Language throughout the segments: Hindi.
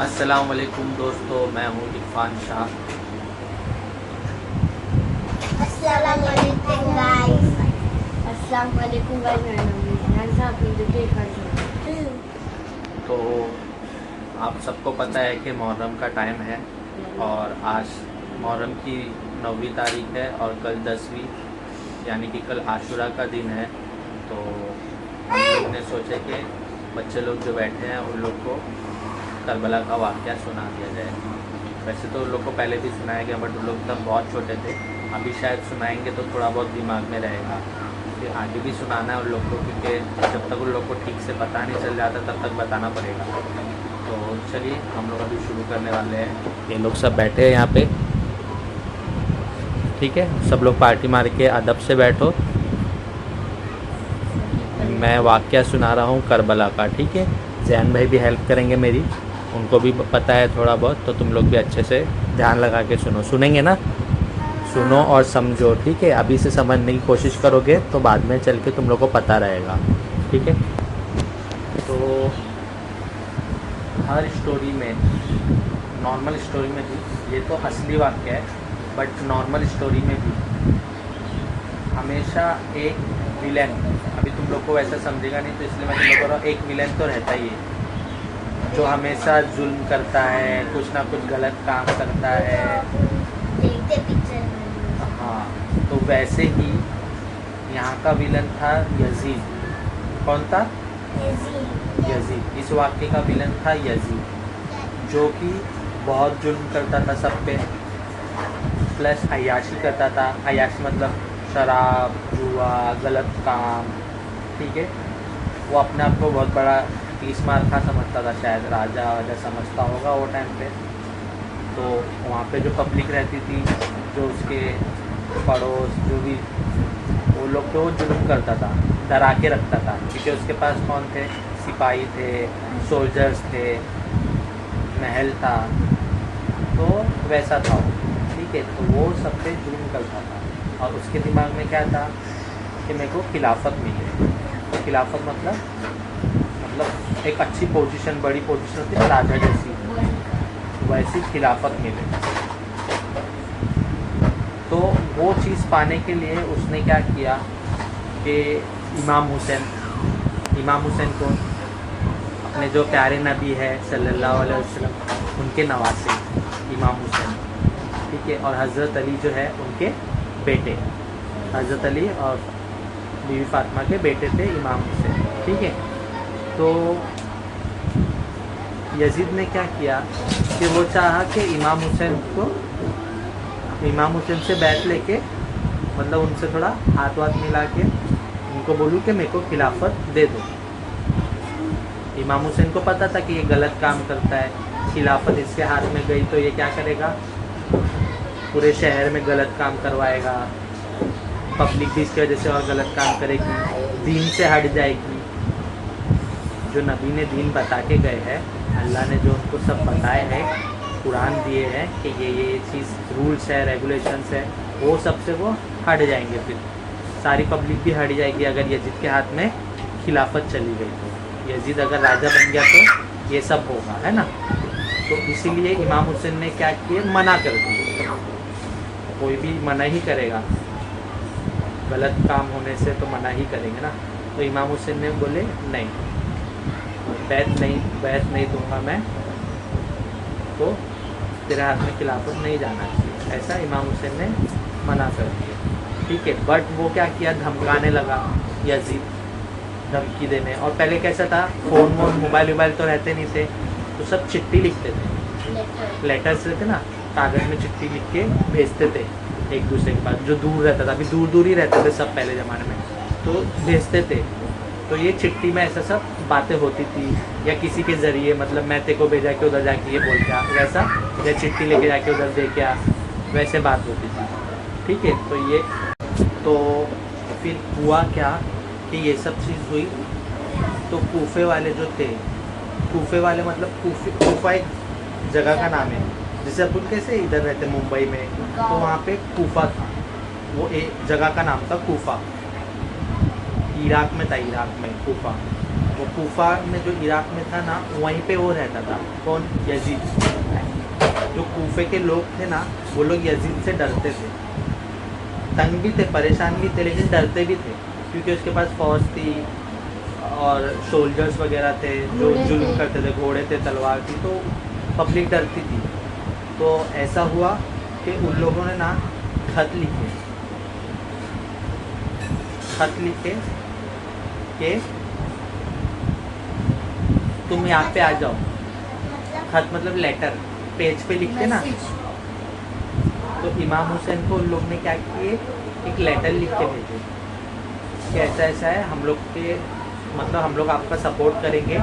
अस्सलाम वालेकुम दोस्तों, मैं हूँ इरफान शाह। अस्सलाम वालेकुम गाइस। अस्सलाम वालेकुम गाइस। मेरा नाम है ध्यान साहब, अपनी ड्यूटी कर। तो आप सबको पता है कि मुहर्रम का टाइम है और आज मुहर्रम की 9वीं तारीख है और कल 10वीं यानी कि कल आशूरा का दिन है। तो हम लोग ने सोचे कि बच्चे लोग जो बैठे हैं उन लोग को करबला का वाक़या सुना दिया जाए। वैसे तो उन लोग को पहले भी सुनाया गया बट उन लोग तब बहुत छोटे थे। अभी शायद सुनाएंगे तो थोड़ा बहुत दिमाग में रहेगा, फिर आगे भी सुनाना है उन लोग को, क्योंकि जब तक उन लोग को ठीक से पता नहीं चल जाता तब तक बताना पड़ेगा। तो चलिए हम लोग अभी शुरू करने वाले हैं। ये लोग सब बैठे हैं यहाँ पे, ठीक है। सब लोग पार्टी मार के अदब से बैठो। मैं वाक़या सुना रहा हूँ करबला का, ठीक है। जैन भाई भी हेल्प करेंगे मेरी, उनको भी पता है थोड़ा बहुत, तो तुम लोग भी अच्छे से ध्यान लगा के सुनो। सुनेंगे ना? सुनो और समझो, ठीक है। अभी से समझने की कोशिश करोगे तो बाद में चल के तुम लोग को पता रहेगा, ठीक है। तो हर स्टोरी में, नॉर्मल स्टोरी में भी, ये तो असली वाक़या है बट नॉर्मल स्टोरी में भी हमेशा एक विलेन, अभी तुम लोग को वैसा समझेगा नहीं तो इसलिए मैं तुम लोग को रहा हूँ, एक विलेन तो रहता ही है जो हमेशा जुल्म करता है, कुछ ना कुछ गलत काम करता है। देखते पिक्चर में। हाँ, तो वैसे ही यहाँ का विलन था यजीद। कौन था? यजीद। इस वाक्य का विलन था यजीद, जो कि बहुत जुल्म करता था सब पे, प्लस अय्याशी करता था। अय्याशी मतलब शराब, जुआ, गलत काम, ठीक है। वो अपने आप को बहुत बड़ा 30 मार खा समझता था, शायद राजा वाजा समझता होगा वो टाइम पे। तो वहाँ पे जो पब्लिक रहती थी, जो उसके पड़ोस, जो भी वो लोग पे वो जुल्म करता था, डरा के रखता था, क्योंकि उसके पास कौन थे? सिपाही थे, सोल्जर्स थे, महल था, तो वैसा था वो, ठीक है। तो वो सब पे जुल्म करता था और उसके दिमाग में क्या था कि मेरे को खिलाफत मिले। खिलाफत मतलब एक अच्छी पोजीशन, बड़ी पोजीशन होती है राजा जैसी, वैसी खिलाफत मिले। तो वो चीज़ पाने के लिए उसने क्या किया कि इमाम हुसैन को, अपने जो प्यारे नबी है सल्लल्लाहु अलैहि वसल्लम, उनके नवासे इमाम हुसैन, ठीक है। और हज़रत अली जो है उनके बेटे, हज़रत अली और बीवी फातिमा के बेटे थे इमाम हुसैन, ठीक है। तो यजीद ने क्या किया कि वो चाहा कि इमाम हुसैन से बैठ लेके, मतलब उनसे थोड़ा हाथ वाथ मिला के उनको बोलूँ कि मेरे को खिलाफत दे दो। इमाम हुसैन को पता था कि ये गलत काम करता है, खिलाफत इसके हाथ में गई तो ये क्या करेगा? पूरे शहर में गलत काम करवाएगा, पब्लिक भी इसकी वजह से और गलत काम करेगी, दीन से हट जाएगी। जो नबी ने दीन बता के गए हैं, अल्लाह ने जो उनको सब बताए हैं, कुरान दिए हैं कि ये चीज़ रूल्स है, रेगुलेशंस है, वो सबसे वो हट जाएंगे। फिर सारी पब्लिक भी हट जाएगी अगर यजीद के हाथ में खिलाफत चली गई तो। यजीद अगर राजा बन गया तो ये सब होगा, है ना। तो इसीलिए इमाम हुसैन ने क्या किया, मना कर दिया। कोई भी मना ही करेगा, गलत काम होने से तो मना ही करेंगे ना। तो इमाम हुसैन ने बोले नहीं, बैत नहीं दूंगा मैं, तो तेरे हाथ में खिलाफत नहीं जाना चाहिए, ऐसा इमाम हुसैन ने मना कर दिया, ठीक है। बट वो क्या किया, धमकाने लगा यजीद, धमकी देने। और पहले कैसा था, फ़ोन वोन मोबाइल तो रहते नहीं थे, तो सब चिट्ठी लिखते थे, लेटर्स रहते ना, कागज़ में चिट्ठी लिख के भेजते थे एक दूसरे के पास, जो दूर रहता था। अभी दूर ही रहते थे सब पहले ज़माने में, तो भेजते थे। तो ये चिट्ठी में ऐसा सब बातें होती थी, या किसी के ज़रिए, मतलब मैं तेरे को भेजा के उधर जाके ये बोल के आ, वैसा, या चिट्ठी लेके जाके उधर दे के आ, वैसे बात होती थी, ठीक है। तो फिर हुआ क्या कि ये सब चीज़ हुई, तो कूफे वाले जो थे, कूफे वाले मतलब कूफा एक जगह का नाम है, जैसे अपन कैसे इधर रहते मुंबई में, तो वहाँ पे कूफा था, वो एक जगह का नाम था कूफा, इराक में था, इराक में कूफा, वो कूफा में जो इराक में था ना, वहीं पे वो रहता था। कौन? यजीद। जो कूफे के लोग थे ना, वो लोग यजीद से डरते थे, तंग भी थे, परेशान भी थे, लेकिन डरते भी थे, क्योंकि उसके पास फौज थी और सोल्जर्स वगैरह थे जो घोड़े जुल्म थे। करते थे, घोड़े थे, तलवार थी, तो पब्लिक डरती थी। तो ऐसा हुआ कि उन लोगों ने ना खत लिखे कि तुम यहाँ पे आ जाओ। खत मतलब लेटर, पेज पे लिखते ना। तो इमाम हुसैन को उन लोग ने क्या किए, एक लेटर लिख के भेजे कि ऐसा ऐसा है, हम लोग के मतलब हम लोग आपका सपोर्ट करेंगे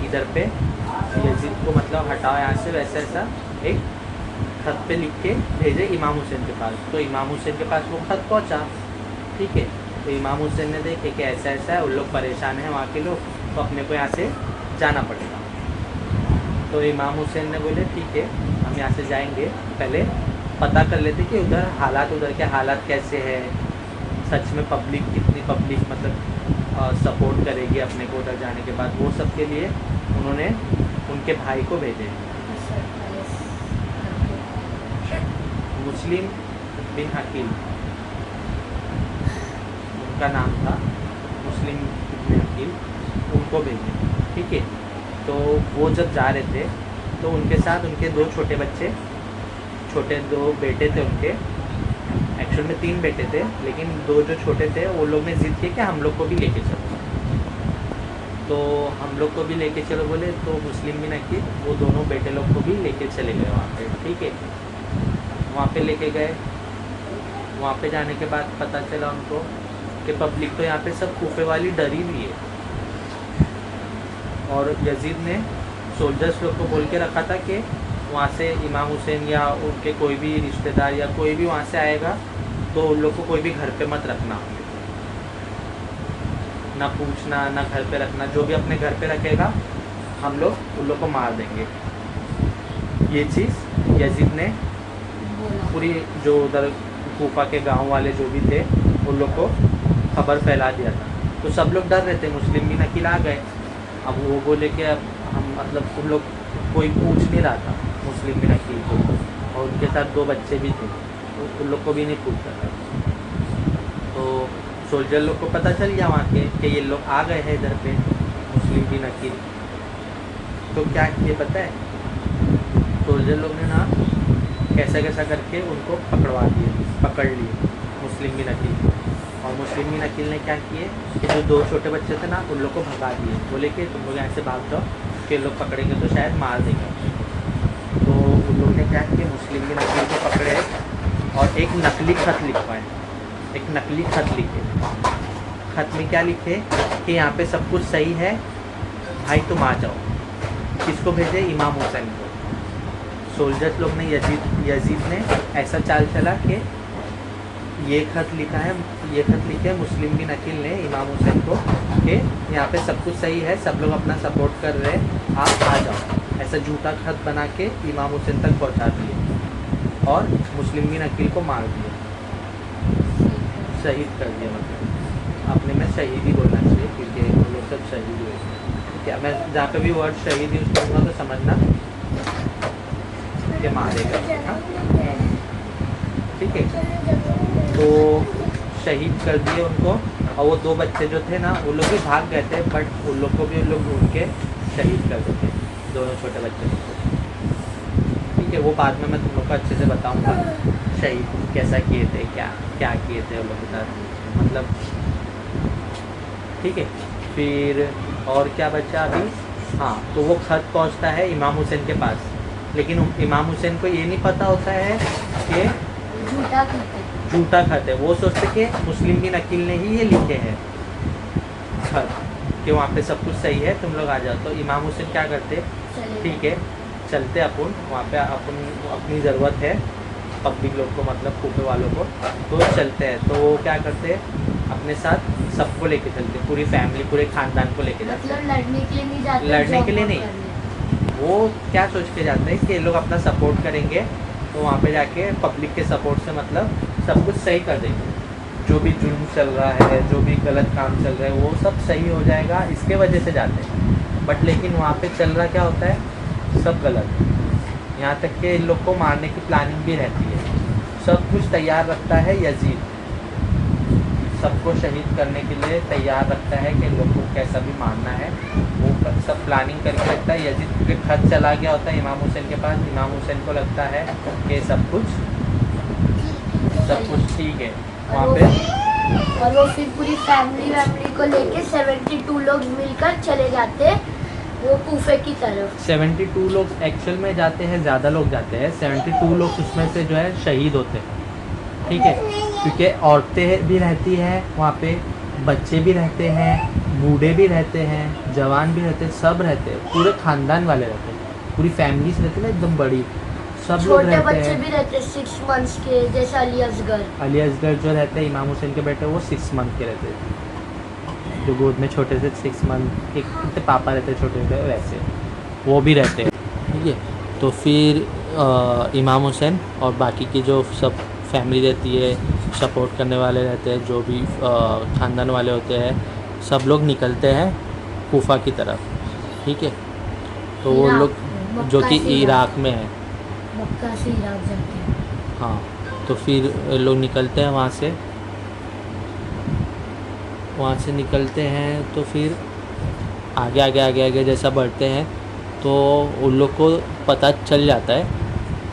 इधर पे, यजीद को मतलब हटाओ यहाँ से, वैसा ऐसा एक खत पे लिख के भेजे इमाम हुसैन के पास। तो इमाम हुसैन के पास वो खत पहुँचा, ठीक है। तो इमाम हुसैन ने देखे कि ऐसा ऐसा है, उन लोग परेशान हैं वहाँ के लोग, तो अपने को यहाँ से जाना पड़ेगा। तो इमाम हुसैन ने बोले ठीक है, हम यहाँ से जाएंगे, पहले पता कर लेते कि उधर हालात, उधर के हालात कैसे हैं, सच में पब्लिक कितनी पब्लिक मतलब सपोर्ट करेगी अपने को उधर जाने के बाद। वो सब के लिए उन्होंने उनके भाई को भेजे, मुस्लिम बिन अकील उनका नाम था, मुस्लिम बिन अकील, उनको भेजे, ठीक है। तो वो जब जा रहे थे तो उनके साथ उनके दो छोटे बच्चे, छोटे दो बेटे थे उनके, एक्चुअल में 3 बेटे थे, लेकिन 2 जो छोटे थे वो लोग ने जिद की कि हम लोग को भी लेके चलो। तो हम लोग को भी लेके चलो बोले, तो मुस्लिम बिन अकील वो दोनों बेटे लोग को भी लेके चले गए वहाँ पे, ठीक है। वहाँ पे लेके गए, वहाँ पे जाने के बाद पता चला उनको कि पब्लिक तो यहाँ पे सब कूफे वाली डरी हुई है, और यजीद ने सोल्जर्स लोग को बोल के रखा था कि वहाँ से इमाम हुसैन या उनके कोई भी रिश्तेदार या कोई भी वहाँ से आएगा तो उन लोग को कोई भी घर पे मत रखना, ना पूछना, ना घर पे रखना, जो भी अपने घर पे रखेगा हम लोग उन लोग को मार देंगे। ये चीज़ यजीद ने पूरी जो उधर कूफा के गांव वाले जो भी थे उन लोग को खबर फैला दिया था। तो सब लोग डर रहे थे, मुस्लिम बिन अकील आ गए। अब वो बोले कि अब हम मतलब उन लोग कोई पूछ नहीं रहा था मुस्लिम बिन अकील को, और उनके साथ 2 बच्चे भी थे, तो उन लोग को भी नहीं पूछ रहा था। तो सोल्जर लोग को पता चल गया वहाँ के कि ये लोग आ गए हैं इधर पे मुस्लिम बिन अकील। तो क्या किए पता है, सोल्जर लोग ने ना कैसा कैसा करके उनको पकड़ लिए मुस्लिम बिन अकील। और मुस्लिम बिन अकील ने क्या किए कि जो 2 छोटे बच्चे थे ना उन लोग को भगा दिए, बोले कि तुम लोग यहाँ से भाग जाओ कि लोग पकड़ेंगे तो शायद मार देंगे। तो उन लोग ने क्या किया, मुस्लिम बिन अकील को पकड़े और एक नकली खत लिखवाए, एक नकली खत लिखे। खत में क्या लिखे कि यहाँ पे सब कुछ सही है भाई, तुम आ जाओ। किसको भेजे? इमाम हुसैन को। सोल्जर्स लोग ने यजीद ने ऐसा चाल चला कि ये खत लिखा है, ये खत लिखे मुस्लिम बिन अकील ने इमाम हुसैन को कि यहाँ पे सब कुछ सही है, सब लोग अपना सपोर्ट कर रहे हैं, आप आ जाओ। ऐसा झूठा खत बना के इमाम हुसैन तक पहुँचा दिए और मुस्लिम बिन अकील को मार दिया, शहीद कर दिया। मतलब अपने में शहीद ही बोलना चाहिए क्योंकि वो लोग सब शहीद हुए। ठीक है, मैं जहाँ पे भी वर्ड शहीद यूज़ करूँगा तो समझना कि मारेगा, हाँ? ठीक है। तो शहीद कर दिए उनको, और वो 2 बच्चे जो थे ना वो लोग भी भाग गए थे, बट उन लोग को भी उन लोग ढूंढ के शहीद कर देते, दोनों छोटे बच्चे को। ठीक है, वो बाद में मैं तुम लोग को अच्छे से बताऊंगा शहीद कैसा किए थे, क्या किए थे वो लोग के साथ, मतलब। ठीक है, फिर और क्या बचा अभी? हाँ, तो वो खत पहुंचता है इमाम हुसैन के पास, लेकिन इमाम हुसैन को ये नहीं पता होता है कि झूठा खत है। वो सोचते कि मुस्लिम बिन अकील ने ही ये लिखे हैं खत कि वहाँ पे सब कुछ सही है, तुम लोग आ जाओ। तो इमाम हुसैन क्या करते, ठीक है चलते अपन वहाँ पे, अपन अपनी ज़रूरत है पब्लिक लोग को, मतलब कूफे वालों को, तो चलते हैं। तो वो क्या करते अपने साथ सबको लेके चलते, पूरी फैमिली, पूरे ख़ानदान को लेके जाते। मतलब लड़ने के लिए नहीं जाते? लड़ने के लिए नहीं, वो क्या सोच के जाते हैं कि ये लोग अपना सपोर्ट करेंगे, तो वहाँ पे जाके पब्लिक के सपोर्ट से मतलब सब कुछ सही कर देंगे, जो भी जुल्म चल रहा है, जो भी गलत काम चल रहा है, वो सब सही हो जाएगा, इसके वजह से जाते हैं। बट लेकिन वहाँ पे चल रहा क्या होता है, सब गलत। यहाँ तक कि इन लोग को मारने की प्लानिंग भी रहती है। सब कुछ तैयार रखता है यजीद, सबको शहीद करने के लिए तैयार रखता है कि इन लोग को कैसा भी मारना है, वो सब प्लानिंग करके रखता है। यजीद के खत चला गया होता है इमाम हुसैन के पास। इमाम हुसैन को लगता है कि सब कुछ ठीक है वहाँ पे। और वो फिर पूरी फैमिली को लेके 72 लोग मिलकर चले जाते वो कूफे की तरफ। 72 लोग एक्चुअल में जाते हैं, ज़्यादा लोग जाते हैं। 72 लोग उसमें से जो है शहीद होते हैं, ठीक है, क्योंकि औरतें भी रहती हैं वहाँ पे, बच्चे भी रहते हैं, बूढ़े भी रहते हैं, जवान भी रहते हैं, सब रहते हैं, पूरे ख़ानदान वाले रहते हैं, पूरी फैमिलीज रहती है ना एकदम बड़ी, सब लोग रहते हैं। छोटे बच्चे भी रहते हैं 6 मंथ्स के, जैसे अली असगर जो रहते हैं इमाम हुसैन के बेटे, वो 6 मंथ के रहते हैं, जो गोद में छोटे से 6 मंथ के पापा रहते हैं छोटे छोटे, वैसे वो भी रहते हैं, ठीक है। तो फिर इमाम हुसैन और बाकी की जो सब फैमिली रहती है, सपोर्ट करने वाले रहते हैं, जो भी ख़ानदान वाले होते हैं, सब लोग निकलते हैं कूफा की तरफ, ठीक है। तो वो लोग जो कि इराक़ में है, मक्का से इराक़ जाते हैं। हाँ, तो फिर लोग निकलते हैं वहाँ से निकलते हैं। तो फिर आगे जैसा बढ़ते हैं तो उन लोग को पता चल जाता है,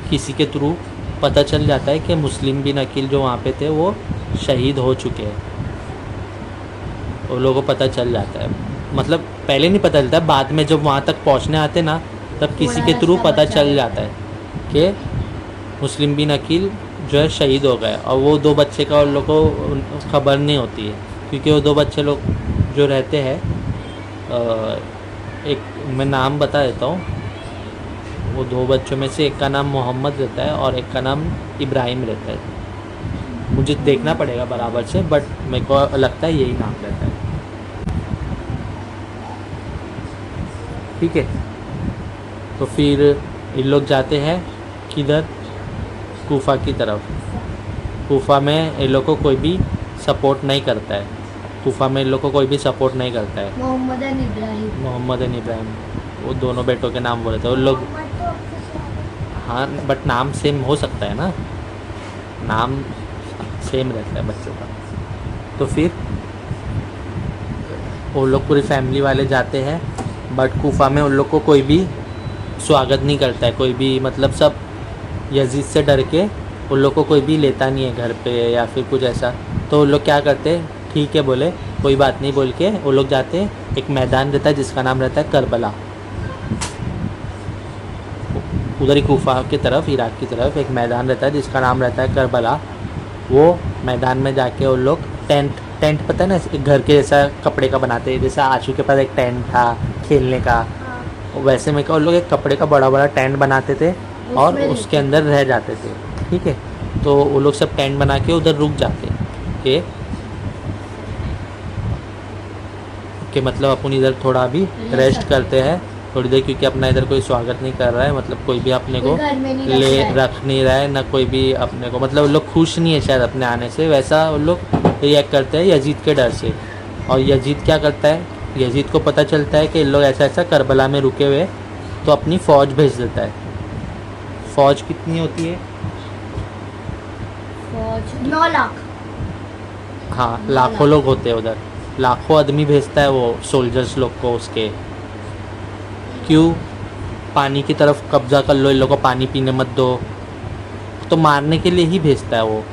किसी के थ्रू पता चल जाता है कि मुस्लिम बिन अकील जो वहाँ पे थे वो शहीद हो चुके हैं। उन लोगों को पता चल जाता है, मतलब पहले नहीं पता चलता, बाद में जब वहाँ तक पहुँचने आते ना, तब किसी के थ्रू पता चल जाता है कि मुस्लिम बिन अकील जो है शहीद हो गए। और वो 2 बच्चे का उन लोग को खबर नहीं होती है, क्योंकि वो 2 बच्चे लोग जो रहते हैं, एक मैं नाम बता देता हूँ, वो 2 बच्चों में से एक का नाम मोहम्मद रहता है और एक का नाम इब्राहिम रहता है। मुझे देखना पड़ेगा बराबर से, बट मेरे को लगता है यही नाम रहता है, ठीक है। तो फिर इन लोग जाते हैं किधर, कूफा की तरफ। कूफा में इन लोग को कोई भी सपोर्ट नहीं करता है, कूफा में इन लोग को कोई भी सपोर्ट नहीं करता है। मोहम्मद एंड इब्राहिम, वो दोनों बेटों के नाम बोले थे उन लोग। हाँ, बट नाम सेम हो सकता है ना, नाम सेम रहता है बच्चों का। तो फिर वो लोग पूरी फैमिली वाले जाते हैं, बट कूफा में उन लोग को कोई भी स्वागत नहीं करता है, कोई भी, मतलब सब यजीद से डर के उन लोग को कोई भी लेता नहीं है घर पे या फिर कुछ ऐसा। तो उन लोग क्या करते हैं, ठीक है बोले, कोई बात नहीं बोल के वो लोग जाते हैं। एक मैदान रहता है जिसका नाम रहता है करबला, उधर ही कूफा की तरफ, इराक़ की तरफ एक मैदान रहता है जिसका नाम रहता है करबला। वो मैदान में जाके वो लोग टेंट पता है ना, एक घर के जैसा कपड़े का बनाते हैं, जैसा आशू के पास एक टेंट था खेलने का, वैसे में क्या वो लोग एक कपड़े का बड़ा टेंट बनाते थे और उसके अंदर रह जाते थे, ठीक है। तो वो लोग सब टेंट बना के उधर रुक जाते कि मतलब अपन इधर थोड़ा भी रेस्ट करते हैं थोड़ी देर, क्योंकि अपना इधर कोई स्वागत नहीं कर रहा है, मतलब कोई भी अपने को रख नहीं रहा है ना, कोई भी अपने को, मतलब वो लोग खुश नहीं है शायद अपने आने से, वैसा वो लोग रिएक्ट करते हैं यजीद के डर से। और यजीद क्या करता है, यजीद को पता चलता है कि इन लोग ऐसा करबला में रुके हुए, तो अपनी फ़ौज भेज देता है। फ़ौज कितनी होती है, 9 लाख। हाँ, लाखों लोग होते हैं उधर, लाखों आदमी भेजता है वो सोल्जर्स लोग को उसके। क्यों, पानी की तरफ कब्जा कर लो, इन लोग को पानी पीने मत दो, तो मारने के लिए ही भेजता है वो,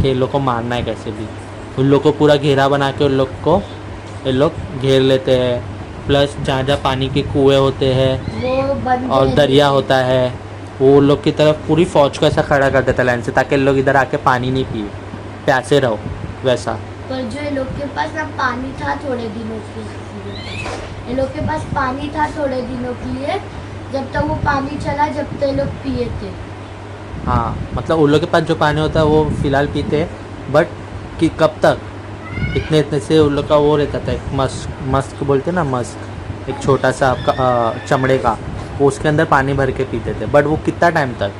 कि इन लोग को मारना है कैसे भी। उन लोग को पूरा घेरा बना के उन लोग को इन लोग घेर लेते हैं, प्लस जहाँ जहाँ पानी के कुएँ होते हैं और दरिया होता है, वो लोग की तरफ पूरी फ़ौज को ऐसा खड़ा कर देता है लाइन से, ताकि इन लोग इधर आके पानी नहीं पिए, प्यासे रहो वैसा। पर जो इन लोग के पास ना पानी था थोड़े दिनों के लिए, इन लोग के पास पानी था थोड़े दिनों के लिए, जब तक वो पानी चला जब तक लोग पिए थे। हाँ, मतलब उन लोग के पास जो पानी होता है वो फ़िलहाल पीते हैं, बट कि कब तक, इतने से उन लोग का वो रहता था, एक मस्क बोलते ना, मस्क, एक छोटा सा चमड़े का, वो उसके अंदर पानी भर के पीते थे। बट वो कितना टाइम तक,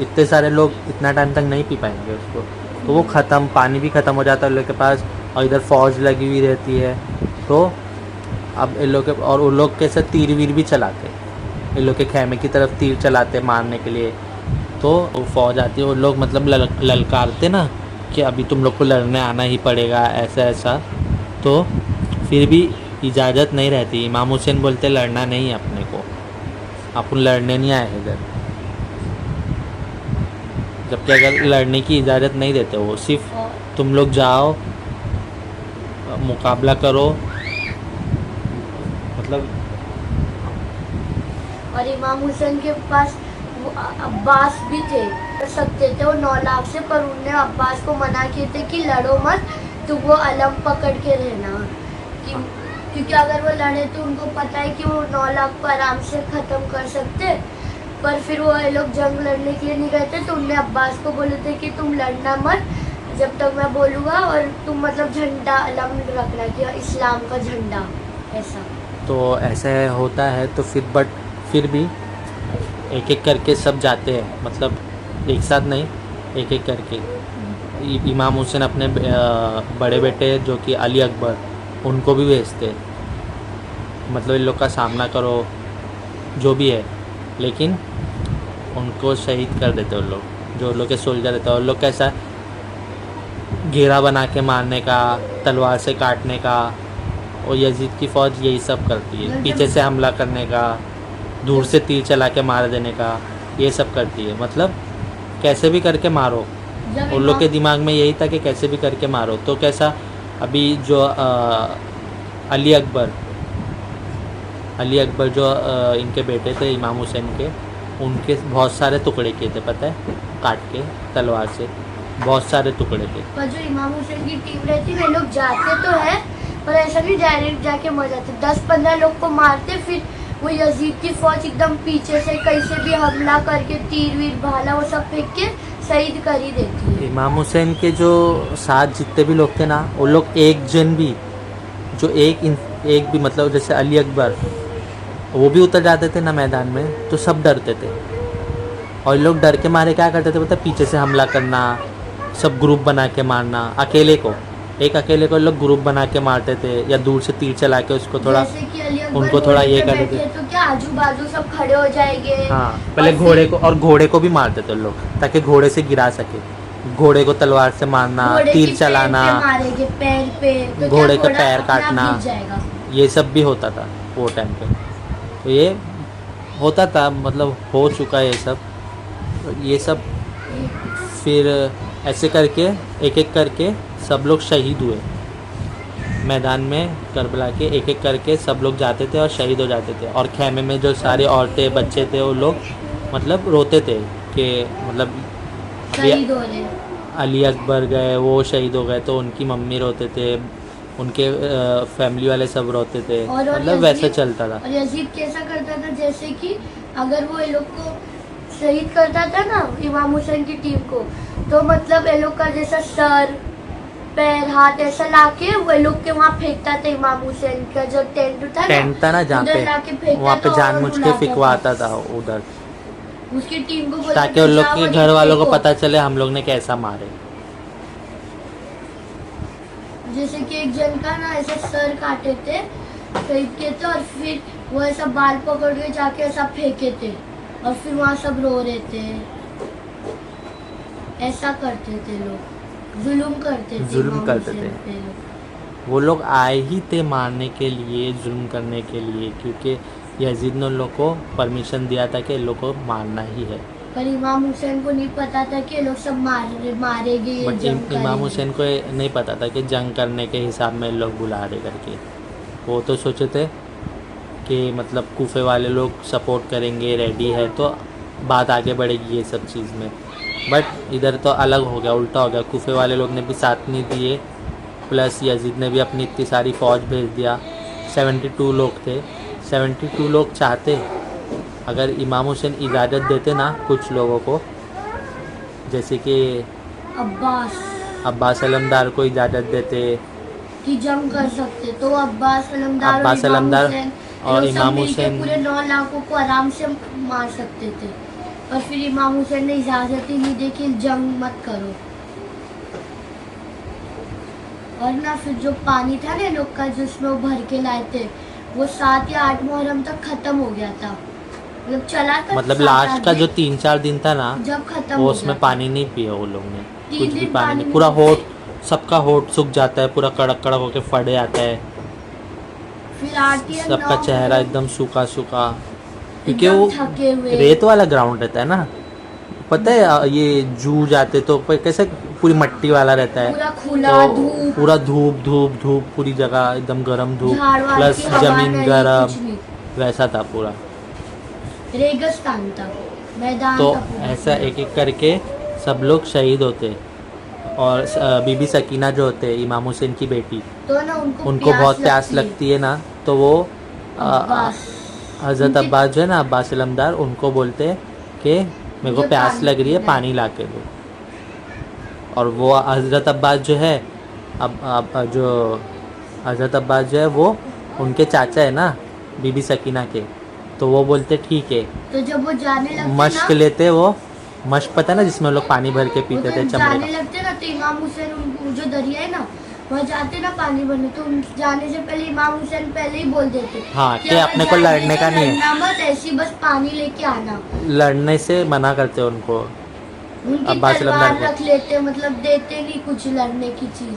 इतने सारे लोग इतना टाइम तक नहीं पी पाएंगे उसको, तो वो ख़त्म, पानी भी ख़त्म हो जाता है उन लोग के पास, और इधर फ़ौज लगी हुई रहती है। तो अब इन लोग के, और उन लोग कैसे तीर वीर भी चलाते, इन लोग के खेमे की तरफ तीर चलाते मारने के लिए। तो वो फ़ौज आती है, वो लोग मतलब ललकारते ना कि अभी तुम लोग को लड़ने आना ही पड़ेगा, ऐसा ऐसा। तो फिर भी इजाज़त नहीं रहती। इमाम हुसैन बोलते लड़ना नहीं है अपने को, अपन लड़ने नहीं आए इधर। जबकि अगर लड़ने की इजाज़त नहीं देते, वो सिर्फ तुम लोग जाओ, मुकाबला करो, मतलब। और इमाम हुसैन के पास वो अब्बास भी थे, कर सकते थे वो 9 लाख से, पर उनने अब्बास को मना किए थे कि लड़ो मत, तो वो अलम पकड़ के रहना, क्योंकि अगर वो लड़े तो उनको पता है कि वो 9 लाख को आराम से ख़त्म कर सकते। पर फिर वो लोग जंग लड़ने के लिए नहीं गए थे, तो उनने अब्बास को बोले थे कि तुम लड़ना मत जब तक मैं बोलूँगा, और तुम मतलब झंडा अलम रखना कि इस्लाम का झंडा, ऐसा। तो ऐसा होता है। तो फिर भी एक एक करके सब जाते हैं, मतलब एक साथ नहीं, एक एक करके। इमाम हुसैन अपने बड़े बेटे जो कि अली अकबर, उनको भी भेजते, मतलब इन लोग का सामना करो जो भी है, लेकिन उनको शहीद कर देते उन लोग, जो उन लोग के सोल्जर रहते हैं। उन लोग कैसा घेरा बना के मारने का, तलवार से काटने का, और यजीद की फ़ौज यही सब करती है, पीछे से हमला करने का, दूर से तीर चला के मार देने का, ये सब करती है। मतलब कैसे भी करके मारो, उन लोग के दिमाग में यही था कि कैसे भी करके मारो। तो कैसा अभी जो अली अकबर जो इनके बेटे थे इमाम हुसैन के, उनके बहुत सारे टुकड़े किए थे, पता है, काट के तलवार से बहुत सारे टुकड़े थे। पर जो इमाम हुसैन की टीम रहती है, वे लोग जाते तो है, पर ऐसा नहीं डायरेक्ट जाके मर जाते, 10-15 लोग को मारते, फिर वो यजीद की फ़ौज एकदम पीछे से कहीं से भी हमला करके तीर वीर भाला वो सब फेंक के शहीद कर ही देती है। इमाम हुसैन के जो साथ जितने भी लोग थे ना, वो लोग एक जन भी, जो एक भी, मतलब जैसे अली अकबर, वो भी उतर जाते थे ना मैदान में, तो सब डरते थे। और लोग डर के मारे क्या करते थे पता है, पीछे से हमला करना, सब ग्रुप बना के मारना, अकेले को लोग ग्रुप बना के मारते थे, या दूर से तीर चला के उसको थोड़ा, उनको थोड़ा ये कर देते, तो क्या आजू बाजू सब खड़े हो जाएंगे। हाँ, पहले घोड़े को भी मारते थे लोग, ताकि घोड़े से गिरा सके, घोड़े को तलवार से मारना, तीर चलाना, पैर पे, तो घोड़े का पैर काटना, जाएगा। ये सब भी होता था वो टाइम पे। तो ये होता था, मतलब हो चुका है ये सब। ये सब फिर ऐसे करके एक एक करके सब लोग शहीद हुए मैदान में करबला के, एक एक करके सब लोग जाते थे और शहीद हो जाते थे। और खेमे में जो सारे औरतें बच्चे थे, वो लोग मतलब रोते थे कि मतलब शहीद हो रहे। अली अकबर गए, वो शहीद हो गए, तो उनकी मम्मी रोते थे, उनके फैमिली वाले सब रोते थे, मतलब वैसे चलता था। और यजीद कैसा करता था, जैसे कि अगर वो ये लोग को शहीद करता था ना इमाम हुसैन की टीम को, तो मतलब ये लोग का जैसा सर पैर हाथ ऐसा लाके वो लोग के वहाँ फेंकता था। इमाम हुसैन का जो टेंट था ना जहाँ पे, वहाँ पे जानबूझ के फिकवाता था उधर, उसकी टीम को, ताकि उन लोग के घर वालों को पता चले हम लोग ने कैसा मारे। जैसे कि एक जन का ना ऐसे सर काटे थे, फेंक के थे, और फिर वो ऐसा बाल पकड़ के जाके ऐसा फेंके थे, और फिर वहाँ सब रो रहे थे। ऐसा करते थे लोग, जुल्म करते थे। वो लोग आए ही थे मारने के लिए, जुल्म करने के लिए, क्योंकि यजीद ने उन लोग को परमिशन दिया था कि इन लोग को मारना ही है। पर इमाम हुसैन को नहीं पता था कि ये लोग सब मारेंगे। इमाम हुसैन को नहीं पता था कि जंग करने के हिसाब में लोग बुला रहे करके। वो तो सोचे थे कि मतलब कूफे वाले लोग सपोर्ट करेंगे, रेडी है, तो बात आगे बढ़ेगी ये सब चीज़ में। बट इधर तो अलग हो गया, उल्टा हो गया। कूफे वाले लोग ने भी साथ नहीं दिए, प्लस यजीद ने भी अपनी इतनी सारी फ़ौज भेज दिया। 72 लोग थे, 72 लोग चाहते, अगर इमाम हुसैन इजाज़त देते ना कुछ लोगों को, जैसे कि अब्बास अलमदार को इजाज़त देते कि जंग कर सकते, तो अब्बास अलमदार और इमाम हुसैन पूरे 9 लाखों को आराम से मार सकते थे। और फिर इमाम हुसैन ने इजाज़त ही नहीं दी कि जंग मत करो। और ना फिर जो पानी था ना लोग का जिसमें वो भर के लाए थे, वो 7 या 8 मुहर्रम तक खत्म हो गया था। मतलब चला था मतलब 7-8 लास्ट का दिन, जो 3-4 दिन था ना, जब खत्म वो हो उसमें गया पानी नहीं पिया वो लोग ने, 3 कुछ भी दिन पानी पानी नहीं, नहीं पूरा पिया। होठ सबका होठ सूख जाता है, पूरा कड़क कड़क होके फट जाता है, फिर 8 या 9 सबका चेहरा एकदम सूखा सूखा, क्योंकि एकदम वो थके हुए। रेत वाला ग्राउंड रहता है ना, पता है ये जू जाते तो कैसे पूरी मट्टी वाला रहता है, पूरा खुला तो धूप, पूरा धूप धूप धूप, पूरी जगह एकदम गरम धूप झाड़ वाड़ प्लस की हवा जमीन नहीं, गरम, कुछ नहीं, वैसा था पूरा। रेगिस्तान था, मैदान तो था पूरा। ऐसा एक एक करके सब लोग शहीद होते, और बीबी सकीना जो होते इमाम हुसैन की बेटी, तो ना उनको बहुत प्यास लगती है ना, तो वो अब्बास, हज़रत उनके- अब्बास जो है ना, अब्बास इलमदार, उनको बोलते हैं कि मेरे को मुझे प्यास पानी लग रही है, पीना है। पानी ला के दो। और वो हज़रत अब्बास जो है, अब जो हज़रत अब्बास जो है वो उनके चाचा है ना बीबी सकीना के, तो वो बोलते ठीक है, तो जब वो जाने लगते मश्क ना, लेते वो, मश्क पता है ना जिसमें लोग पानी भर के वो पीते तो थे चमड़े जाने का। लगते ना, तो इमाम हुसैन उनको जो दरिया है ना, वहाँ जाते ना पानी भरने, तो जाने से पहले इमाम हुसैन पहले ही बोल देते हाँ कि अगर अपने को जाने लड़ने से का नहीं है, लड़ना मत, ऐसी बस पानी लेके आना। लड़ने से मना करते उनको उनकी अब्बास तलवार इलमदार को। रख लेते, मतलब देते नहीं कुछ लड़ने की चीज,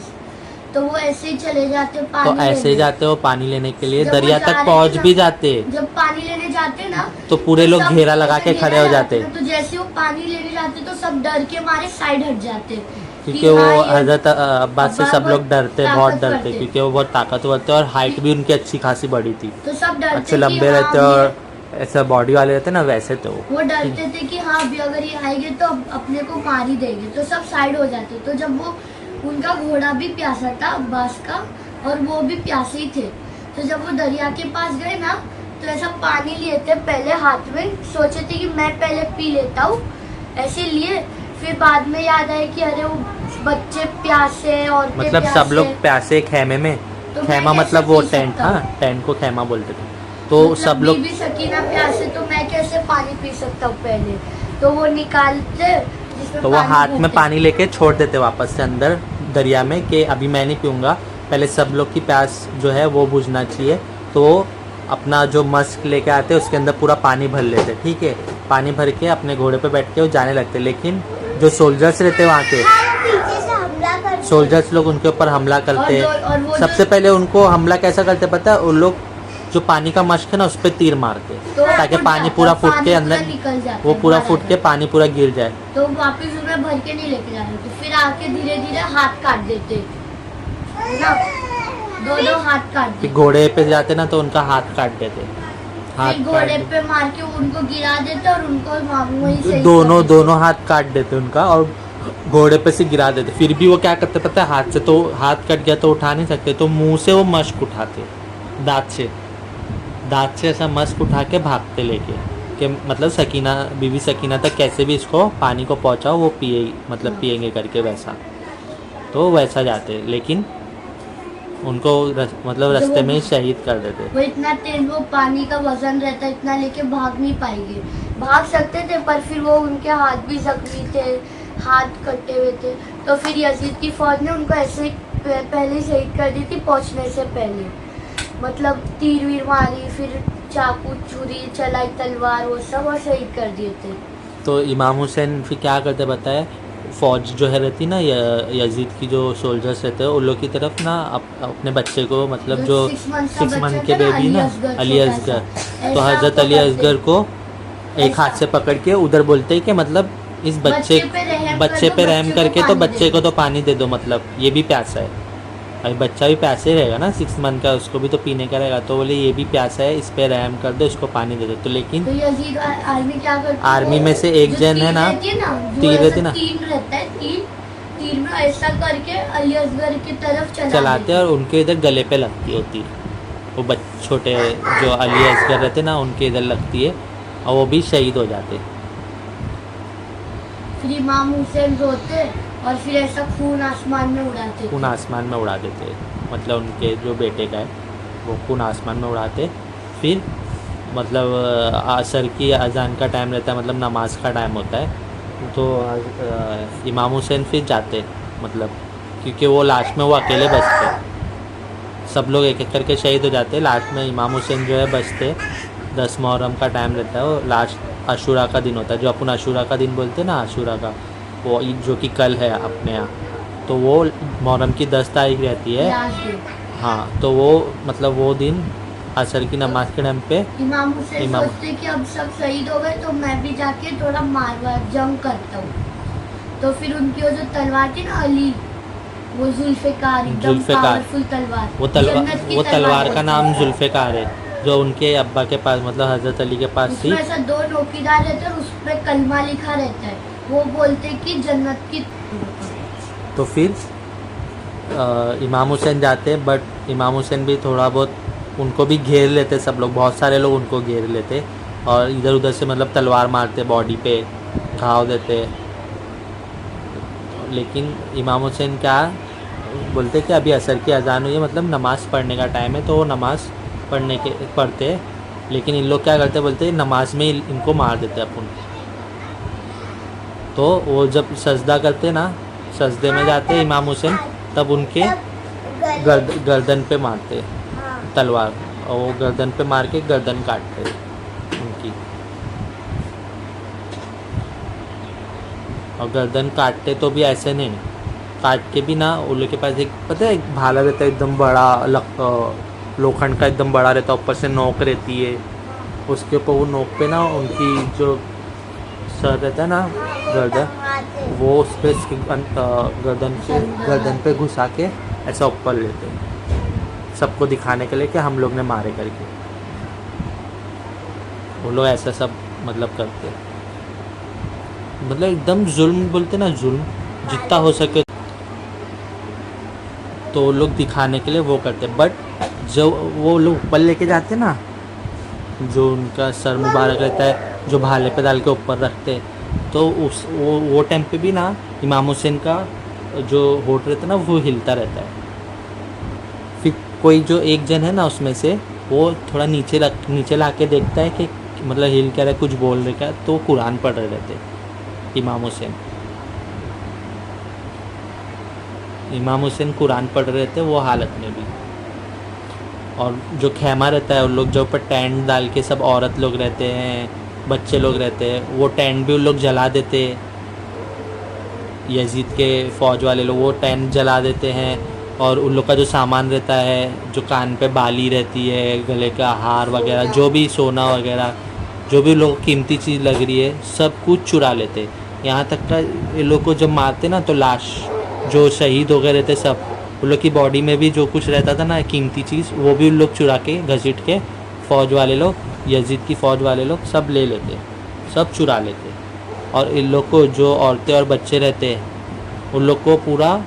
तो वो ऐसे ही चले जाते तो पानी ऐसे ही लेने। जाते हो पानी लेने के लिए, जब वो दरिया जा तक रहे पहुंच थे ना, भी जाते, जब पानी लेने जाते ना, तो पूरे लोग सब घेरा लगा ऐसे के खड़े घेरा हो जाते, लगाते ना, तो जैसे वो पानी लेने जाते तो सब डर के मारे साइड हट जाते, क्योंकि कि वो हाँ, ये हज़रत अब्बास से अब्बास सब लोग डरते, बहुत ताकतवर डरते, थे। क्योंकि वो बहुत ताकतवर थे और हाइट भी उनकी अच्छी खासी बड़ी थी, तो सब डरते अच्छे कि लंबे हाँ, रहते और ऐसा बॉडी वाले रहते ना, वैसे थे वो डरते थे कि हाँ अभी अगर ये आएंगे तो अपने को मार ही देंगे, तो सब साइड हो जाते। तो जब वो उनका घोड़ा भी प्यासा था अब्बास का, और वो भी प्यासे ही थे, तो जब वो दरिया के पास गए ना, तो ऐसा पानी लिए थे पहले हाथ में, सोचे थे कि मैं पहले पी लेता हूँ, ऐसे लिए, फिर बाद में याद आया कि अरे वो बच्चे प्यासे और मतलब सब लोग प्यासे खेमे में, तो मैं खेमा कैसे मतलब वो पी टेंट, सकता हूँ? हाँ टेंट को खेमा बोलते थे, तो मतलब सब लोग, बीबी सकीना प्यासे, तो मैं कैसे पानी पी सकता हूँ पहले, तो वो निकालते जिसमें तो वो पानी हाथ में भरते। पानी लेके छोड़ देते वापस से अंदर दरिया में कि अभी मैं नहीं पीऊँगा, पहले सब लोग की प्यास जो है वो बुझना चाहिए, तो अपना जो मस्क लेके आते उसके अंदर पूरा पानी भर लेते, ठीक है, पानी भर के अपने घोड़े पे बैठ के वो जाने लगते, लेकिन जो सोल्जर्स रहते वहाँ के पीछे से हमला करते। सोल्जर्स लोग उनके ऊपर हमला करते, और वो सबसे पहले उनको हमला कैसा करते पता है, उन लोग जो पानी का मश्क है ना उस पर तीर मारते, तो ताकि फूट पानी जाता, पूरा फूट पानी के पूरा अंदर, निकल जाता वो है, पूरा बाहर फूट आ के पानी पूरा गिर जाए, तो वापस उसमें भर के नहीं लेके जाने, तो फिर आके धीरे धीरे हाथ काट देते ना, दो हाथ काट फिर देते, घोड़े पे जाते ना तो उनका हाथ काट देते, हाथ फिर काट घोड़े देते। पे मार के उनको गिरा देते और उनको वहीं से दोनों हाथ काट देते उनका और घोड़े पे से गिरा देते, फिर भी वो क्या करते पता है, हाथ से, तो हाथ कट गया तो उठा नहीं सकते, तो मुंह से वो मश्क उठाते, दांत से ऐसा मश्क उठा के भागते लेके, कि मतलब सकीना, बीबी सकीना तक कैसे भी इसको पानी को पहुंचाओ, वो पिए, मतलब हाँ। पिएंगे करके, वैसा, तो वैसा जाते, लेकिन उनको मतलब रास्ते में ही शहीद कर देते। वो इतना तेज, वो पानी का वजन रहता है, इतना लेके भाग नहीं पाएंगे, भाग सकते थे पर फिर वो उनके हाथ भी जख्मी थे, हाथ कटे हुए थे, तो फिर यजीद की फौज ने उनको ऐसे ही पहले शहीद कर दी थी पहुंचने से पहले, मतलब तीर वीर मारी, फिर चाकू छुरी चलाई, तलवार, वो सब, और शहीद कर दिए थे। तो इमाम हुसैन फिर क्या करते बताए, फौज जो है रहती ना यजीद की, जो सोल्जर्स रहते हैं उन लोग की तरफ ना अपने बच्चे को, मतलब जो 6 मंथ के बेबी ना, अली असगर, तो हज़रत अली असगर को एक हाथ से पकड़ के उधर बोलते हैं कि मतलब इस बच्चे पे रहम करके तो बच्चे को तो पानी दे दो, मतलब ये भी प्यासा है, अभी बच्चा भी प्यासे रहेगा ना 6 मंथ का, उसको भी तो पीने का रहेगा, तो बोले ये भी प्यासा है, इस पे रहम कर दो, इसको पानी दे दो, तो लेकिन तो यजीद आर्मी क्या करती है, आर्मी में से एक जन है ना, तीर रहती ना, तीर रहता है, तीर में ऐसा करके अली असगर की तरफ चलाते हैं और उनके इधर गले पे लगती होती है, वो छोटे जो अली असगर रहते ना उनके इधर लगती है, और वो भी शहीद हो जाते। फिर इमाम हुसैन रोते और फिर ऐसा खून आसमान में उड़ाते खून आसमान में उड़ा देते, मतलब उनके जो बेटे का है वो खून आसमान में उड़ाते, फिर मतलब असर की अजान का टाइम रहता है, मतलब नमाज का टाइम होता है, तो इमाम हुसैन फिर जाते, मतलब क्योंकि वो लास्ट में वो अकेले बचते, सब लोग एक एक करके शहीद हो जाते। लास्ट में इमाम हुसैन जो है बचते। 10 मुहर्रम का टाइम रहता है, वो लास्ट आशूरा का दिन होता है, जो अपन आशूरा का दिन बोलते हैं ना, आशूरा का वो ईद जो कि कल है अपने यहाँ, तो वो मुहर्रम की 10 तारीख रहती है। हाँ, तो वो मतलब वो दिन असर की नमाज के टाइम पे इमाम हुसैन सोचते कि अब सब शहीद हो गए तो मैं भी जाके थोड़ा मारवाड़ जंग करता हूँ। तो फिर उनकी वो जो तलवार थी ना अली, वो जुल्फ़िकार, एकदम पावरफुल तलवार, वो तलवार का नाम जुल्फ़िकार है, जो उनके अब्बा के पास मतलब हज़रत अली के पास थी। उसमें ऐसा 2 नोकीदार रहते हैं और उस पर कलमा लिखा रहता है, वो बोलते कि जन्नत की। तो फिर इमाम हुसैन जाते, बट इमाम हुसैन भी थोड़ा बहुत उनको भी घेर लेते, सब लोग, बहुत सारे लोग उनको घेर लेते और इधर उधर से मतलब तलवार मारते, बॉडी पे घाव देते। लेकिन इमाम हुसैन क्या बोलते कि अभी असर की अजान हुई है, मतलब नमाज़ पढ़ने का टाइम है, तो वो नमाज़ पढ़ते। लेकिन इन लोग क्या करते, बोलते नमाज में इनको मार देते अपन। तो वो जब सजदा करते ना, सजदे में जाते इमाम हुसैन, तब उनके गर्दन पे मारते तलवार, और वो गर्दन पे मार के गर्दन काटते उनकी, और गर्दन काटते तो भी ऐसे नहीं, काट के भी ना उन लोग के पास एक पता है एक भाला रहता है, एकदम बड़ा लोखंड का एकदम बड़ा रहता है, ऊपर से नोक रहती है, उसके ऊपर वो नोक पे ना उनकी जो सर रहता है ना गर्दन, वो उस पर गर्दन पे घुसा के ऐसा ऊपर लेते हैं, सबको दिखाने के लिए कि हम लोग ने मारे करके। वो लोग ऐसा सब मतलब करते, मतलब एकदम जुल्म बोलते ना, जुल्म जितना हो सके तो वो लोग दिखाने के लिए वो करते। बट जो वो लोग ऊपर लेके जाते ना, जो उनका सर मुबारक रहता है, जो भाले पे डाल के ऊपर रखते, तो उस वो टाइम पे भी ना इमाम हुसैन का जो होठ रहता है ना, वो हिलता रहता है। फिर कोई जो एक जन है ना उसमें से, वो थोड़ा नीचे ला के देखता है कि मतलब हिल क्या रहा है, कुछ बोल रहे क्या, तो कुरान पढ़ रहे रहते इमाम हुसैन कुरान पढ़ रहे थे वो हालत में भी। और जो खेमा रहता है, उन लोग जो ऊपर टेंट डाल के सब औरत लोग रहते हैं, बच्चे लोग रहते हैं, वो टेंट भी उन लोग जला देते। यजीद के फ़ौज वाले लोग वो टेंट जला देते हैं, और उन लोग का जो सामान रहता है, जो कान पे बाली रहती है, गले का हार वगैरह, जो भी सोना वगैरह, जो भी लोग कीमती चीज़ लग रही है, सब कुछ चुरा लेते। यहाँ तक का ये लोग को जब मारते ना, तो लाश जो शहीद हो गए रहते सब, उन लोग की बॉडी में भी जो कुछ रहता था ना कीमती चीज़, वो भी उन लोग चुरा के घसीट के फ़ौज वाले लोग, यजीद की फ़ौज वाले लोग सब ले लेते, सब चुरा लेते। और इन लोग को जो औरतें और बच्चे रहते हैं, उन लोग को पूरा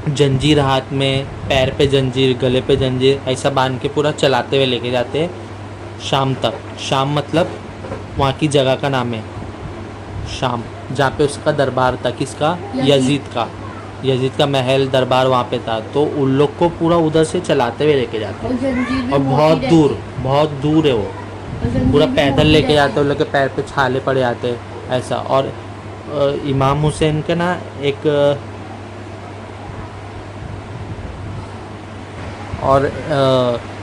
जंजीर हाथ में, पैर पे जंजीर, गले पे जंजीर, ऐसा बांध के पूरा चलाते हुए लेके जाते शाम तक। शाम मतलब वहाँ की जगह का नाम है शाम, जहाँ पे उसका दरबार था, किसका, यजीद का महल दरबार वहाँ पे था। तो उन लोग को पूरा उधर से चलाते हुए लेके जाते हैं, और बहुत दूर है वो, पूरा पैदल लेके जाते हैं, उन लोग के पैर पे छाले पड़ जाते हैं ऐसा। और इमाम हुसैन का ना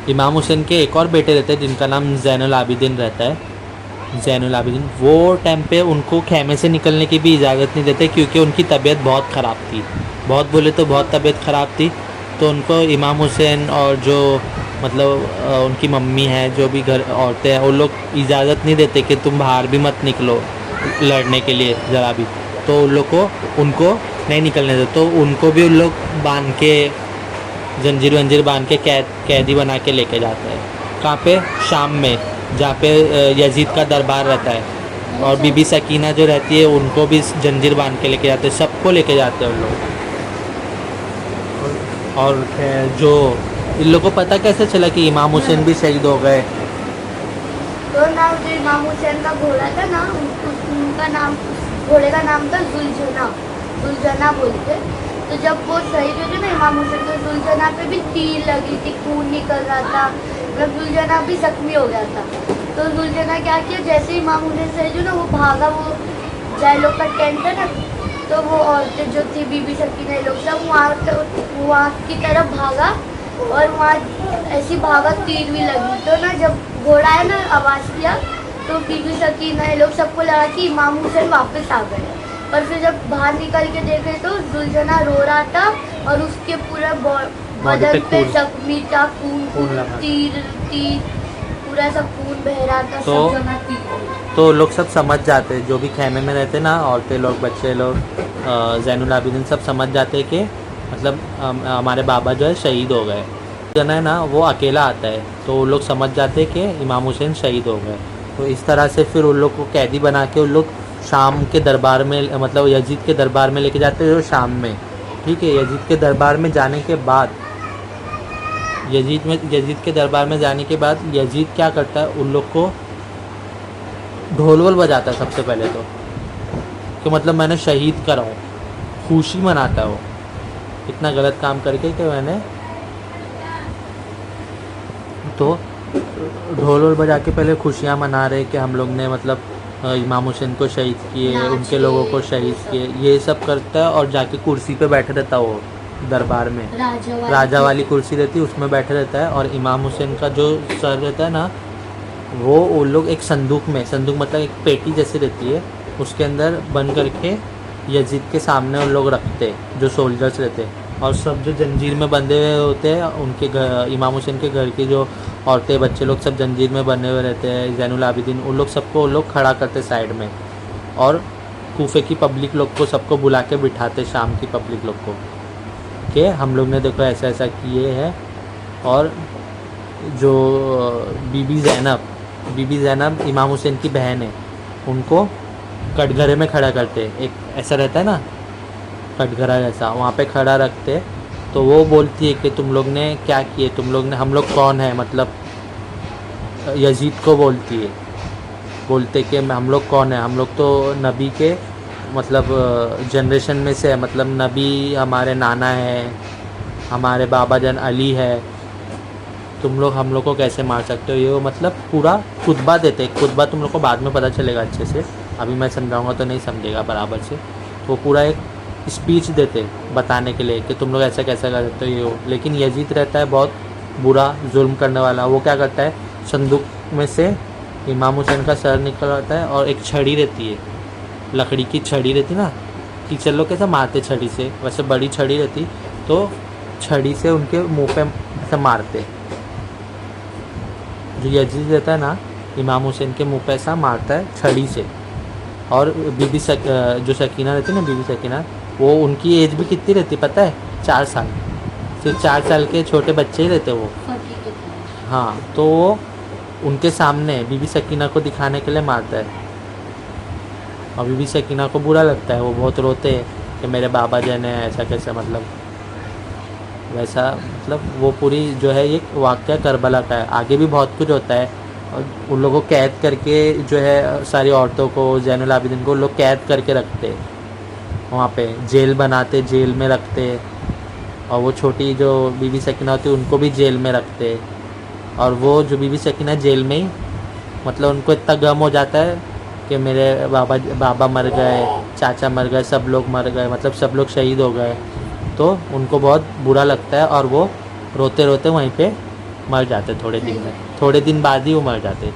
इमाम हुसैन के एक और बेटे रहते हैं जिनका नाम ज़ैनुल आबिदीन रहता है। ज़ैनुल आबिदीन वो टाइम पे उनको खेमे से निकलने की भी इजाज़त नहीं देते, क्योंकि उनकी तबीयत बहुत ख़राब थी, बहुत बोले तो बहुत तबीयत ख़राब थी। तो उनको इमाम हुसैन और जो मतलब उनकी मम्मी है, जो भी घर औरतें हैं, वो लोग इजाज़त नहीं देते कि तुम बाहर भी मत निकलो लड़ने के लिए ज़रा भी। तो उन लोग को उनको नहीं निकलने देते, तो उनको भी उन लोग बांध के जंजीर वंजीर बांध के कैदी बना के लेके जाते हैं। कहाँ पे, शाम में, जहाँ पे यजीद का दरबार रहता है। और बीबी सकीना जो रहती है, उनको भी जंजीर बांध के लेके जाते हैं, सबको लेके जाते हैं उन लोग। और जो इन लोगों को पता कैसे चला कि इमाम हुसैन भी शहीद हो गए? तो ना जो इमाम हुसैन का घोड़ा था ना, उनका नाम, घोड़े का नाम था जुलझना बोलते। तो जब वो शहीद हुए थे ना इमाम हुसैन, तो जुलझना पे भी तीर लगी थी, खून निकल रहा था, मतलब जुलझना भी जख्मी हो गया था। तो जुलझना क्या किया, जैसे इमाम हुसैन शहीद हुए ना, वो भागा, वो जय लोग का टेंट है ना, तो वो औरतें जो थी बीबी सकीना ये लोग सब वहाँ की तरफ भागा और वहाँ ऐसी भागा तीर भी लगी। तो ना जब घोड़ा है ना आवाज़ किया तो बीबी सकीना ये लोग सबको लगा कि इमाम हुसैन वापस आ गए। पर फिर जब बाहर निकल के देखे तो जुलझना रो रहा था और उसके पूरा बदन पे जख्मी था, खून तीर पूरा सब खून बह रहा था। तो लोग सब समझ जाते, जो भी खेमे में रहते ना, औरतें लोग, बच्चे लोग, ज़ैनुल आबिदीन सब समझ जाते कि मतलब हमारे बाबा जो है शहीद हो गए। जना है ना वो अकेला आता है तो वो लोग समझ जाते कि इमाम हुसैन शहीद हो गए। तो इस तरह से फिर उन लोग को कैदी बना के उन लोग शाम के दरबार में, मतलब यजीद के दरबार में लेके जाते हैं शाम में। ठीक है, यजीद के दरबार में जाने के बाद यजीद के दरबार में जाने के बाद यजीद क्या करता है, उन लोग को ढोल वोल बजाता है सबसे पहले तो, कि मतलब मैंने शहीद करा हूँ, खुशी मनाता है वो इतना गलत काम करके कि मैंने, तो ढोल वोल बजा के पहले खुशियाँ मना रहे कि हम लोग ने मतलब इमाम हुसैन को शहीद किए, उनके लोगों को शहीद किए, ये सब करता है। और जाके कुर्सी पे बैठे रहता वो दरबार में, राजा वाली कुर्सी रहती है उसमें बैठे रहता है। और इमाम हुसैन का जो सर रहता है ना वो लोग एक संदूक मतलब एक पेटी जैसी रहती है, उसके अंदर बंद करके यजीद के सामने उन लोग रखते जो सोल्जर्स रहते। और सब जो जंजीर में बंधे हुए होते हैं उनके घर, इमाम हुसैन के घर की जो औरतें बच्चे लोग सब जंजीर में बंधे हुए रहते हैं, ज़ैनुल आबिदीन, उन लोग सबको वो लोग खड़ा करते साइड में। और कूफे की पब्लिक लोग को सबको बुला के बिठाते, शाम की पब्लिक लोग को, कि हम लोग ने देखो ऐसा ऐसा किए हैं। और जो बीबी ज़ैनब इमाम हुसैन की बहन है, उनको कटघरे में खड़ा करते, एक ऐसा रहता है ना कटघरा जैसा, वहाँ पे खड़ा रखते। तो वो बोलती है कि तुम लोग ने क्या किए, तुम लोग ने, हम लोग कौन है, मतलब यजीद को बोलते कि हम लोग कौन है, हम लोग तो नबी के मतलब जनरेशन में से है, मतलब नबी हमारे नाना है, हमारे बाबा जन अली है, तुम लोग हम लोग को कैसे मार सकते हो। ये मतलब पूरा खुतबा देते, खुतबा तुम लोग को बाद में पता चलेगा अच्छे से, अभी मैं समझाऊंगा तो नहीं समझेगा बराबर से। तो पूरा एक स्पीच देते बताने के लिए कि तुम लोग ऐसा कैसा कर सकते हो ये हो। लेकिन यजीद रहता है बहुत बुरा जुल्म करने वाला, वो क्या करता है, संदूक में से इमाम हुसैन का सर निकल आता है और एक छड़ी रहती है, लकड़ी की छड़ी रहती ना, टीचर लोग कैसे मारते छड़ी से, वैसे बड़ी छड़ी रहती, तो छड़ी से उनके मुंह पे ऐसे मारते। जो यजीद रहता है ना इमाम हुसैन के मुंह पे ऐसा मारता है छड़ी से। और जो सकीना रहती है ना, बीबी सकीना, वो उनकी एज भी कितनी रहती पता है, 4 साल, सिर्फ 4 साल के छोटे बच्चे ही रहते वो। हाँ, तो वो उनके सामने बीबी सकीना को दिखाने के लिए मारता है। और बीबी सकीना को बुरा लगता है, वो बहुत रोते हैं कि मेरे बाबा जन है, ऐसा कैसे, मतलब वैसा, मतलब वो पूरी जो है ये वाक़या करबला का है। आगे भी बहुत कुछ होता है, और उन लोगों को कैद करके जो है सारी औरतों को, ज़ैनुल आबिदीन को लोग कैद करके रखते, वहाँ पे जेल बनाते, जेल में रखते। और वो छोटी जो बीबी सकीना होती है उनको भी जेल में रखते। और वो जो बीबी सकीना जेल में ही, मतलब उनको इतना गम हो जाता है कि मेरे बाबा मर गए, चाचा मर गए, सब लोग मर गए, मतलब सब लोग शहीद हो गए, तो उनको बहुत बुरा लगता है। और वो रोते रोते वहीं पे मर जाते, थोड़े दिन बाद ही वो मर जाते,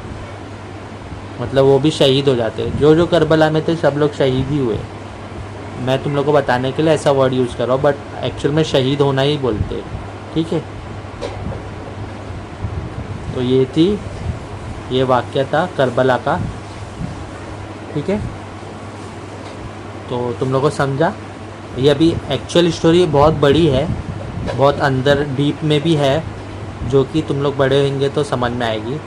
मतलब वो भी शहीद हो जाते। जो करबला में थे सब लोग शहीद ही हुए। मैं तुम लोग को बताने के लिए ऐसा वर्ड यूज़ कर रहा हूँ, बट एक्चुअल में शहीद होना ही बोलते, ठीक है। तो ये वाक़या था करबला का, ठीक है। तो तुम लोगों को समझा, ये अभी एक्चुअल स्टोरी बहुत बड़ी है, बहुत अंदर डीप में भी है, जो कि तुम लोग बड़े होंगे तो समझ में आएगी।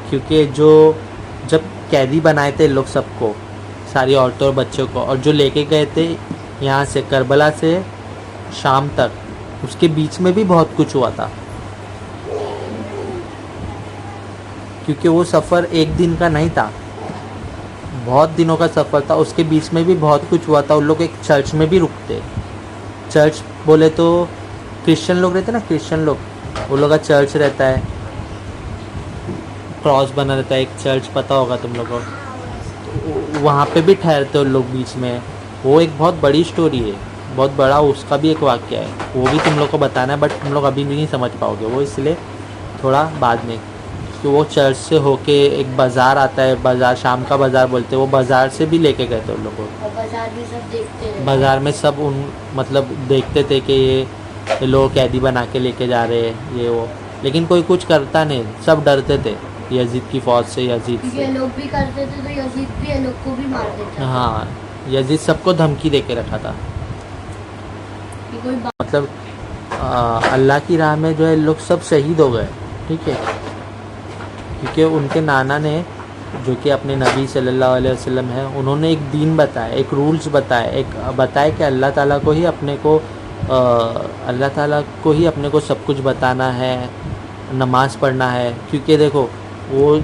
क्योंकि जब कैदी बनाए थे लोग सबको, सारी औरतों और बच्चों को, और जो लेके गए थे यहाँ से करबला से शाम तक, उसके बीच में भी बहुत कुछ हुआ था। क्योंकि वो सफ़र एक दिन का नहीं था, बहुत दिनों का सफ़र था, उसके बीच में भी बहुत कुछ हुआ था। उन लोग एक चर्च में भी रुकते, चर्च बोले तो क्रिश्चियन लोग रहते ना, क्रिश्चियन लोग, उन लोग का चर्च रहता है, क्रॉस बना रहता है एक चर्च, पता होगा तुम लोगों को। वहाँ पे भी ठहरते उन लोग बीच में, वो एक बहुत बड़ी स्टोरी है, बहुत बड़ा उसका भी एक वाक्य है, वो भी तुम लोग को बताना है, बट तुम लोग अभी भी नहीं समझ पाओगे वो, इसलिए थोड़ा बाद में। कि वो चर्च से होके एक बाज़ार आता है, बाज़ार शाम का बाज़ार बोलते हैं, वो बाज़ार से भी लेके गए थे उन लोगों को। और बाजार भी सब देखते रहे। बाज़ार में सब उन मतलब देखते थे कि ये लोग कैदी बना के लेके जा रहे हैं ये वो, लेकिन कोई कुछ करता नहीं, सब डरते थे यजीद की फ़ौज से, यजीद क्योंकि से। ये लोग भी करते थे तो यजीद भी ये लोग को भी मार देता था। हाँ, यजीद सबको धमकी दे के रखा था, कि कोई बात मतलब अल्लाह की राह में जो है लोग सब शहीद हो गए, ठीक है, क्योंकि उनके नाना ने, जो कि अपने नबी सल्लल्लाहु अलैहि वसल्लम है, उन्होंने एक दीन बताया, एक रूल्स बताया, एक बताया कि अल्लाह ताला को ही अपने को अल्लाह ताला को ही अपने को सब कुछ बताना है, नमाज़ पढ़ना है। क्योंकि देखो वो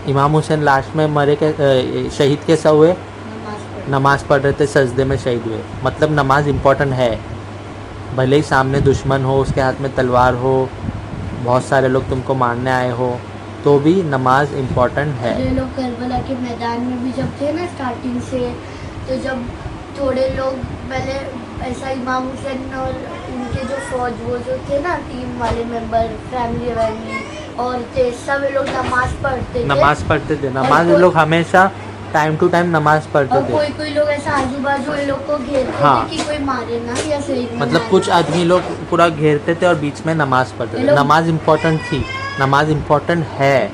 इमाम हुसैन लास्ट में मरे के शहीद कैसा हुए, नमाज़ पढ़ रहे थे, सजदे में शहीद हुए। मतलब नमाज इम्पोर्टेंट है, भले ही सामने दुश्मन हो, उसके हाथ में तलवार हो, बहुत सारे लोग तुमको मारने आए हो, तो भी नमाज इम्पोर्टेंट है। ये लोग करबला के मैदान में भी जब थे ना स्टार्टिंग से, तो जब थोड़े लोग पहले ऐसा इमाम हुसैन और उनके जो फौज वो जो थे ना टीम वाले मेंबर, फैमिली औरतें, सब ये लोग नमाज पढ़ते थे। नमाज पढ़ते थे, नमाज कोई- लोग हमेशा टाइम टू टाइम नमाज पढ़ते और थे। कोई कोई लोग ऐसा आजू बाजू ये लोग को घेरते हाँ। थे कि कोई मारे ना या शहीद ना मतलब मारे। कुछ आदमी लोग पूरा घेरते थे और बीच में नमाज पढ़ते ये थे। लोग- नमाज इम्पोर्टेंट थी, नमाज इम्पोर्टेंट है,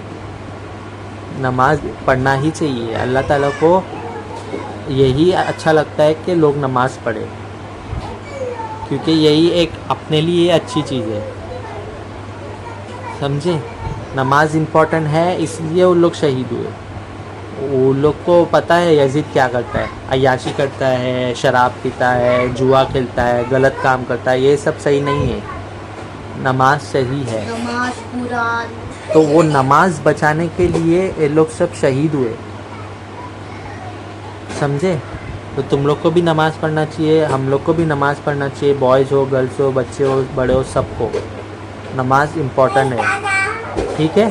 नमाज पढ़ना ही चाहिए। अल्लाह ताला को यही अच्छा लगता है कि लोग नमाज पढ़े, क्योंकि यही एक अपने लिए अच्छी चीज़ है, समझे। नमाज इम्पोर्टेंट है, इसलिए वो लोग शहीद हुए। वो लोग को पता है यजीद क्या करता है, अय्याशी करता है, शराब पीता है, जुआ खेलता है, गलत काम करता है, ये सब सही नहीं है, नमाज सही है। नमाज कुरान, तो वो नमाज बचाने के लिए ये लोग सब शहीद हुए, समझे। तो तुम लोग को भी नमाज़ पढ़ना चाहिए, हम लोग को भी नमाज़ पढ़ना चाहिए, बॉयज़ हो, गर्ल्स हो, बच्चे हो, बड़े हो, सबको नमाज इम्पोर्टेंट है, ठीक है।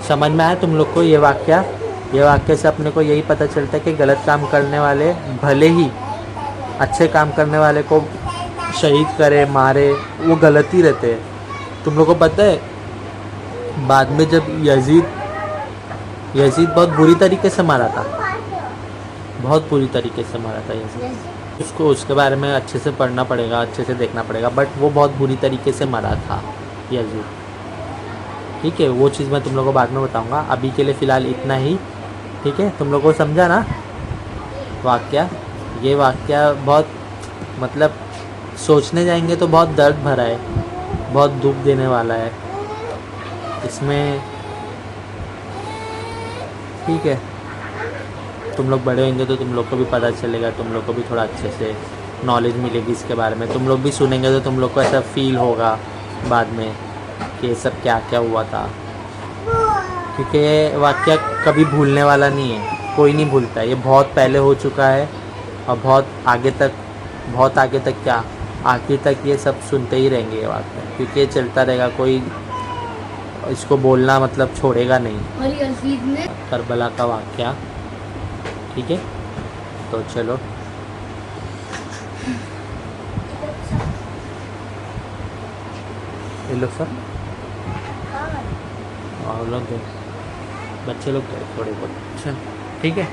समझ में आया तुम लोग को ये वाक्य से अपने को यही पता चलता है कि गलत काम करने वाले भले ही अच्छे काम करने वाले को शहीद करे, मारे, वो गलत ही रहते हैं। तुम लोग को पता है बाद में जब यजीद बहुत बुरी तरीके से मारा था, बहुत बुरी तरीके से मारा था यजीद। उसको उसके बारे में अच्छे से पढ़ना पड़ेगा, अच्छे से देखना पड़ेगा, बट वो बहुत बुरी तरीके से मरा था यजीद, ठीक है। वो चीज़ मैं तुम लोगों को बाद में बताऊंगा, अभी के लिए फ़िलहाल इतना ही, ठीक है। तुम लोगों को समझा ना वाक्या। ये वाक्या बहुत मतलब सोचने जाएंगे तो बहुत दर्द भरा है, बहुत दुख देने वाला है इसमें, ठीक है। तुम लोग बड़े होंगे तो तुम लोग को भी पता चलेगा, तुम लोग को भी थोड़ा अच्छे से नॉलेज मिलेगी इसके बारे में। तुम लोग भी सुनेंगे तो तुम लोग को ऐसा फील होगा बाद में कि ये सब क्या क्या हुआ था, क्योंकि ये वाक़या कभी भूलने वाला नहीं है, कोई नहीं भूलता। ये बहुत पहले हो चुका है और बहुत आगे तक क्या आखिर तक ये सब सुनते ही रहेंगे ये वाक़या, क्योंकि ये चलता रहेगा, कोई इसको बोलना मतलब छोड़ेगा नहीं। और यजीद ने करबला का वाक़या, ठीक है। तो चलो ये लोग सब और लोग बच्चे लोग गए थोड़े बहुत, अच्छा ठीक है।